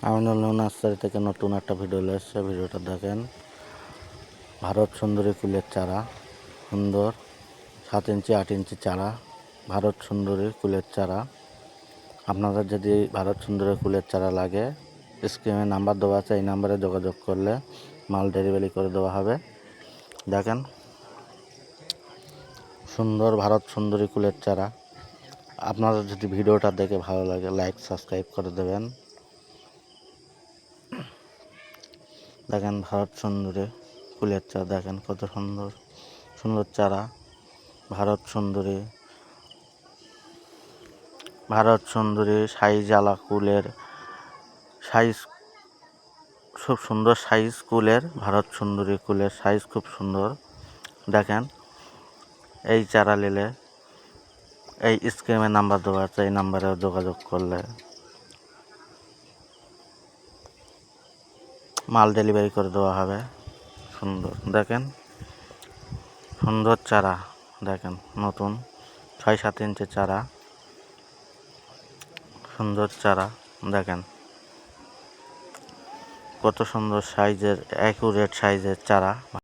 Aminul nursery থেকে নতুন একটা ভিডিও এসেছে। ভিডিওটা দেখেন। ভারত সুন্দরী কুলের চারা, সুন্দর 7 ইঞ্চি 8 ইঞ্চি চারা, ভারত সুন্দরী কুলের চারা। আপনাদের যদি ভারত সুন্দরী কুলের চারা লাগে, স্ক্রিনে নাম্বার দেওয়া আছে, এই নাম্বারে যোগাযোগ করলে মাল ডেলিভারি করে দেওয়া হবে। দেখেন, সুন্দর ভারত সুন্দরী কুলের চারা। আপনাদের যদি ভিডিওটা দেখে ভালো লাগে, লাইক সাবস্ক্রাইব করে দেবেন। দেখেন ভারত সুন্দরী কুলের চারা, দেখেন কত সুন্দর সুন্দর চারা। ভারত সুন্দরী সাইজ আলা কুলের সাইজ খুব সুন্দর, সাইজ কুলের ভারত সুন্দরী কুলের সাইজ খুব সুন্দর। দেখেন, এই চারা নিলে এই স্ক্রিনে নাম্বার দেওয়া আছে, এই নাম্বারে যোগাযোগ করলে মাল ডেলিভারি করে দেওয়া হবে। সুন্দর, দেখেন সুন্দর চারা, দেখেন নতুন 6-7 ইঞ্চি চারা, সুন্দর চারা। দেখেন কত সুন্দর সাইজের, অ্যাকুরেট সাইজের চারা।